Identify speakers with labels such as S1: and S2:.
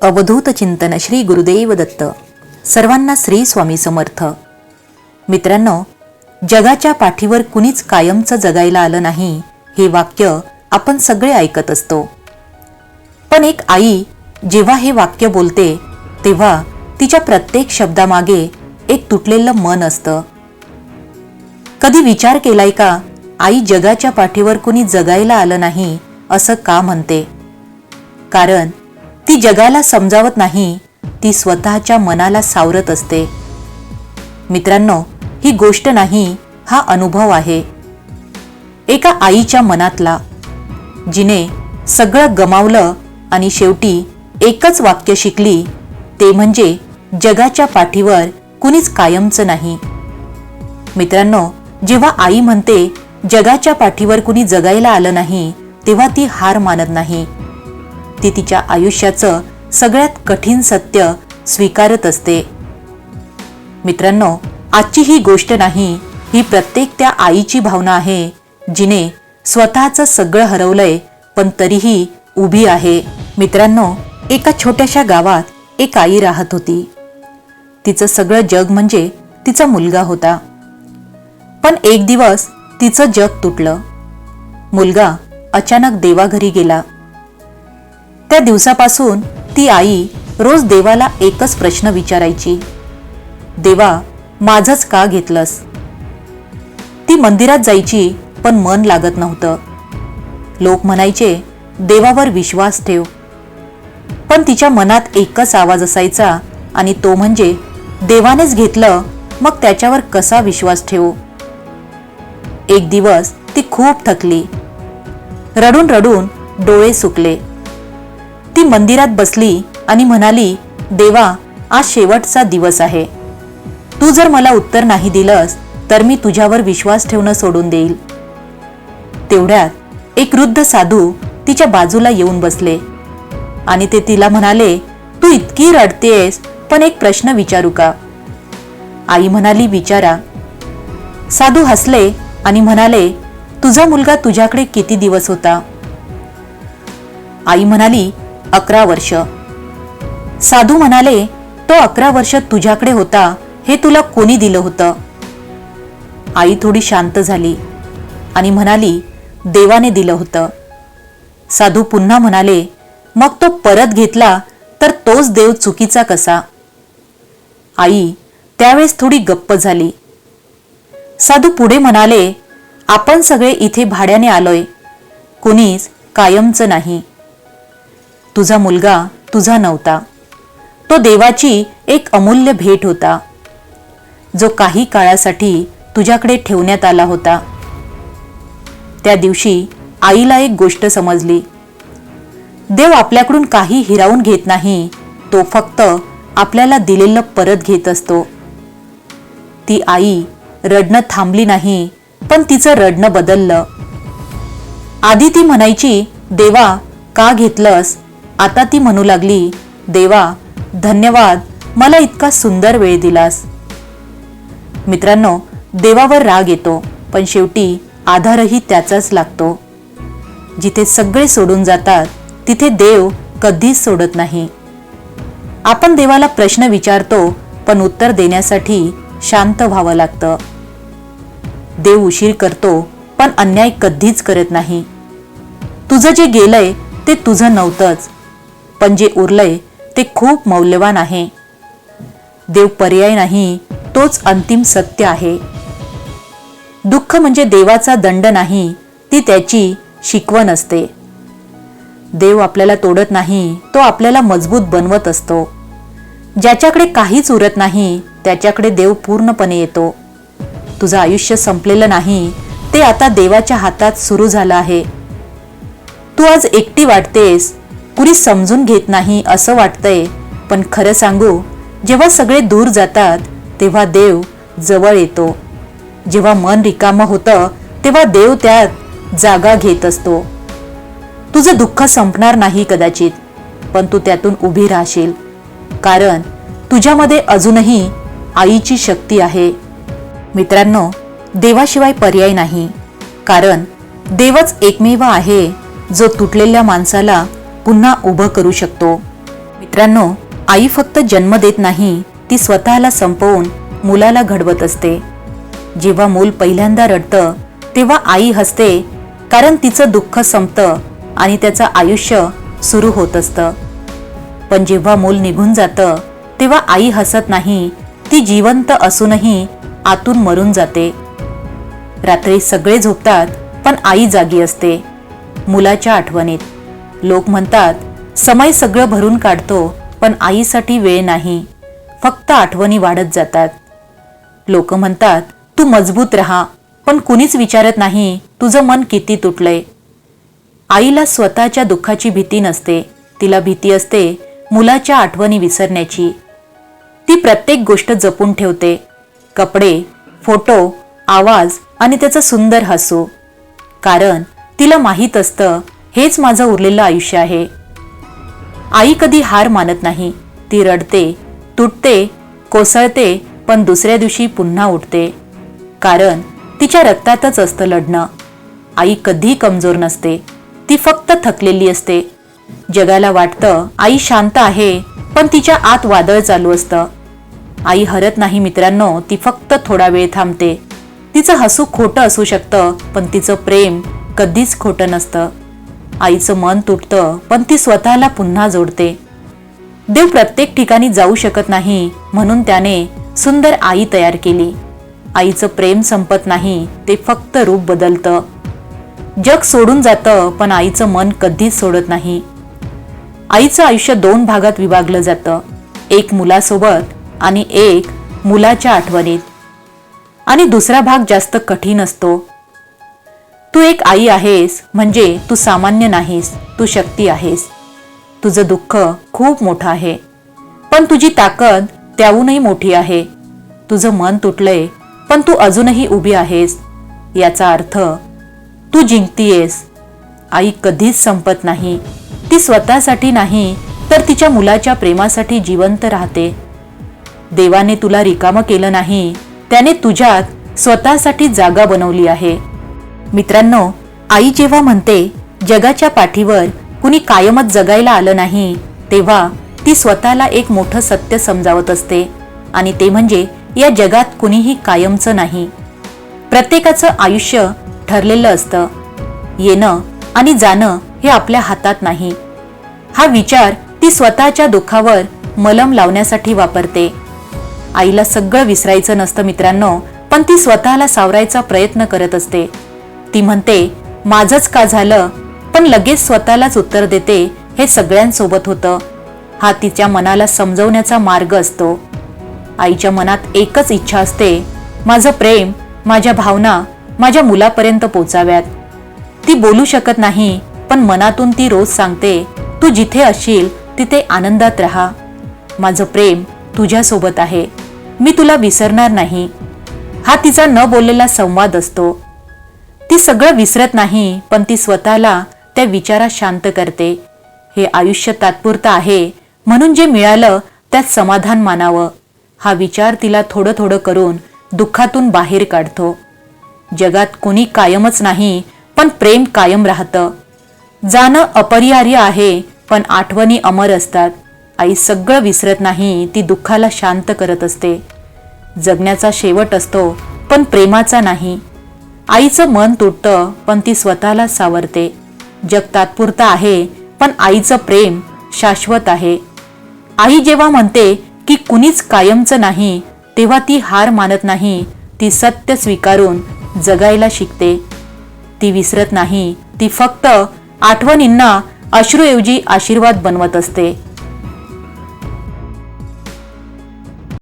S1: अवधूत चिंतन श्री गुरुदेव दत्त. सर्वांना श्री स्वामी समर्थ. मित्रांनो, जगाच्या पाठीवर कुणीच कायमचं जगायला आलं नाही हे वाक्य आपण सगळे ऐकत असतो. पण एक आई जेव्हा हे वाक्य बोलते तेव्हा तिच्या प्रत्येक शब्दामागे एक तुटलेलं मन असतं. कधी विचार केलाय का, आई जगाच्या पाठीवर कुणी जगायला आलं नाही असं का म्हणते? कारण ती जगाला समजावत नाही, ती स्वतःच्या मनाला सावरत असते. मित्रांनो, ही गोष्ट नाही, हा अनुभव आहे एका आईच्या मनातला, जिने सगळं गमावलं आणि शेवटी एकच वाक्य शिकली, ते म्हणजे जगाच्या पाठीवर कुणीच कायमचं नाही. मित्रांनो, जेव्हा आई म्हणते जगाच्या पाठीवर कुणी जगायला आलं नाही, तेव्हा ती हार मानत नाही. ती तिच्या आयुष्याचं सगळ्यात कठीण सत्य स्वीकारत असते. मित्रांनो, आजची ही गोष्ट नाही, ही प्रत्येक त्या आईची भावना आहे, जिने स्वतःचं सगळं हरवलंय पण तरीही उभी आहे. मित्रांनो, एका छोट्याशा गावात एक आई राहत होती. तिचं सगळं जग म्हणजे तिचा मुलगा होता. पण एक दिवस तिचं जग तुटलं. मुलगा अचानक देवाघरी गेला. त्या दिवसापासून ती आई रोज देवाला एकच प्रश्न विचारायची, देवा, माझंच का घेतलंस? ती मंदिरात जायची पण मन लागत नव्हतं. लोक म्हणायचे, देवावर विश्वास ठेव. पण तिच्या मनात एकच आवाज असायचा आणि तो म्हणजे, देवानेच घेतलं मग त्याच्यावर कसा विश्वास ठेवू? एक दिवस ती खूप थकली. रडून रडून डोळे सुकले. ती मंदिरात बसली आणि म्हणाली, देवा, आज शेवटचा दिवस आहे. तू जर मला उत्तर नाही दिलंस तर मी तुझ्यावर विश्वास ठेवणं सोडून देईल. तेवढ्यात एक वृद्ध साधू तिच्या बाजूला येऊन बसले आणि ते तिला म्हणाले, तू इतकी रडतेस, पण एक प्रश्न विचारू का? आई म्हणाली, विचारा. साधू हसले आणि म्हणाले, तुझा मुलगा तुझ्याकडे किती दिवस होता? आई म्हणाली, 11 वर्ष. साधू म्हणाले, तो 11 वर्ष तुझ्याकडे होता हे तुला कोणी दिलं होतं? आई थोडी शांत झाली आणि म्हणाली, देवाने दिलं होतं. साधू पुन्हा म्हणाले, मग तो परत घेतला तर तोच देव चुकीचा कसा? आई त्यावेळेस थोडी गप्प झाली. साधू पुढे म्हणाले, आपण सगळे इथे भाड्याने आलोय, कुणीच कायमचं नाही. तुझा मुलगा तुझा नव्हता, तो देवाची एक अमूल्य भेट होता, जो काही काळासाठी तुझ्याकडे ठेवण्यात आला होता. त्या दिवशी आईला एक गोष्ट समजली. देव आपल्याकडून काही हिरावून घेत नाही, तो फक्त आपल्याला दिलेलं परत घेत असतो. ती आई रडणं थांबली नाही, पण तिचं रडणं बदललं. आधी ती म्हणायची, देवा, का घेतलंस? आता ती म्हणू लागली, देवा, धन्यवाद, मला इतका सुंदर वेळ दिलास. मित्रांनो, देवावर राग येतो, पण शेवटी आधारही त्याचाच लागतो. जिथे सगळे सोडून जातात तिथे देव कधीच सोडत नाही. आपण देवाला प्रश्न विचारतो, पण उत्तर देण्यासाठी शांत व्हावं लागतं. देव उशीर करतो, पण अन्याय कधीच करत नाही. तुझं जे गेलंय ते तुझं नव्हतंच, पण जे उरलंय ते खूप मौल्यवान आहे. देव पर्याय नाही, तोच अंतिम सत्य आहे. दुःख म्हणजे देवाचा दंड नाही, ती त्याची शिकवण असते. देव आपल्याला तोडत नाही, तो आपल्याला मजबूत बनवत असतो. ज्याच्याकडे काहीच उरत नाही त्याच्याकडे देव पूर्णपणे येतो. तुझं आयुष्य संपलेलं नाही, ते आता देवाच्या हातात सुरू झालं आहे. तू आज एकटी वाटतेस, कुणी समजून घेत नाही असं वाटतंय, पण खरं सांगू, जेव्हा सगळे दूर जातात तेव्हा देव जवळ येतो. जेव्हा मन रिकामं होतं तेव्हा देव त्यात जागा घेत असतो. तुझं दुःख संपणार नाही कदाचित, पण तू त्यातून उभी राहशील, कारण तुझ्यामध्ये अजूनही आईची शक्ती आहे. मित्रांनो, देवाशिवाय पर्याय नाही, कारण देवच एकमेव आहे जो तुटलेल्या माणसाला पुन्हा उभं करू शकतो. मित्रांनो, आई फक्त जन्म देत नाही, ती स्वतःला संपवून मुलाला घडवत असते. जेव्हा मूल पहिल्यांदा रडतं तेव्हा आई हसते, कारण तिचं दुःख संपतं आणि त्याचं आयुष्य सुरू होत असतं. पण जेव्हा मूल निघून जातं तेव्हा आई हसत नाही, ती जिवंत असूनही आतून मरून जाते. रात्री सगळे झोपतात पण आई जागी असते, मुलाच्या आठवणीत. लोक म्हणतात समय सगळं भरून काढतो, पण आईसाठी वेळ नाही, फक्त आठवणी वाढत जातात. लोक म्हणतात तू मजबूत राहा, पण कुणीच विचारत नाही तुझं मन किती तुटलंय. आईला स्वतःच्या दुःखाची भीती नसते, तिला भीती असते मुलाच्या आठवणी विसरण्याची. ती प्रत्येक गोष्ट जपून ठेवते, कपडे, फोटो, आवाज आणि त्याचं सुंदर हसू, कारण तिला माहीत असतं हेच माझं उरलेलं आयुष्य आहे. आई कधी हार मानत नाही, ती रडते, तुटते, कोसळते, पण दुसऱ्या दिवशी पुन्हा उठते, कारण तिच्या रक्तातच असतं लढणं. आई कधी कमजोर नसते, ती फक्त थकलेली असते. जगाला वाटतं आई शांत आहे, पण तिच्या आत वादळ चालू असतं. आई हरत नाही मित्रांनो, ती फक्त थोडा वेळ थांबते. तिचं हसू खोटं असू शकतं, पण तिचं प्रेम कधीच खोटं नसतं. आईचं मन तुटतं, पण ती स्वतःला पुन्हा जोडते. देव प्रत्येक ठिकाणी जाऊ शकत नाही, म्हणून त्याने सुंदर आई तयार केली. आईचं प्रेम संपत नाही, ते फक्त रूप बदलतं. जग सोडून जातं, पण आईचं मन कधीच सोडत नाही. आईचं आयुष्य 2 भागात विभागलं जातं, एक मुलासोबत आणि एक मुलाच्या आठवणीत. आणि दुसरा भाग जास्त कठीण असतो. तू एक आई आहेस म्हणजे तू सामान्य नाहीस, तू शक्ती आहेस. तुझं दुःख खूप मोठं आहे, पण तुझी ताकद त्याहूनही मोठी आहे. तुझं मन तुटलंय, पण तू अजूनही उभी आहेस. याचा अर्थ तू जिंकतीयेस. आई कधीच संपत नाही, ती स्वतःसाठी नाही तर तिच्या मुलाच्या प्रेमासाठी जिवंत राहते. देवाने तुला रिकामं केलं नाही, त्याने तुझ्यात स्वतःसाठी जागा बनवली आहे. मित्रांनो, आई जेव्हा म्हणते जगाच्या पाठीवर कुणी कायमच जगायला आलं नाही, तेव्हा ती स्वतःला एक मोठं सत्य समजावत असते, आणि ते म्हणजे या जगात कुणीही कायमचं नाही. प्रत्येकाचं आयुष्य ठरलेलं असतं. येणं आणि जाणं हे आपल्या हातात नाही. हा विचार ती स्वतःच्या दुःखावर मलम लावण्यासाठी वापरते. आईला सगळं विसरायचं नसतं मित्रांनो, पण ती स्वतःला सावरायचा प्रयत्न करत असते. ती म्हणते माझंच का झालं, पण लगेच स्वतःलाच उत्तर देते हे सगळ्यांसोबत होतं. हा तिच्या मनाला समजवण्याचा मार्ग असतो. आईच्या मनात एकच इच्छा असते, माझं प्रेम, माझ्या भावना माझ्या मुलापर्यंत पोचाव्यात. ती बोलू शकत नाही, पण मनातून ती रोज सांगते, तू जिथे असशील तिथे आनंदात राहा. माझं प्रेम तुझ्यासोबत आहे, मी तुला विसरणार नाही. हा तिचा न बोललेला संवाद असतो. ती सगळं विसरत नाही, पण ती स्वतःला त्या विचारात शांत करते. हे आयुष्य तात्पुरतं आहे, म्हणून जे मिळालं त्यात समाधान मानावं. हा विचार तिला थोडं थोडं करून दुःखातून बाहेर काढतो. जगात कोणी कायमच नाही, पण प्रेम कायम राहतं. जाणं अपरिहार्य आहे, पण आठवणी अमर असतात. आई सगळं विसरत नाही, ती दुःखाला शांत करत असते. जगण्याचा शेवट असतो, पण प्रेमाचा नाही. आईचं मन तुटतं, पण ती स्वतःला सावरते. जग तात्पुरतं आहे, पण आईचं प्रेम शाश्वत आहे. आई जेव्हा म्हणते की कुणीच कायमचं नाही, तेव्हा ती हार मानत नाही, ती सत्य स्वीकारून जगायला शिकते. ती विसरत नाही, ती फक्त आठवणींना अश्रूऐवजी आशीर्वाद बनवत असते.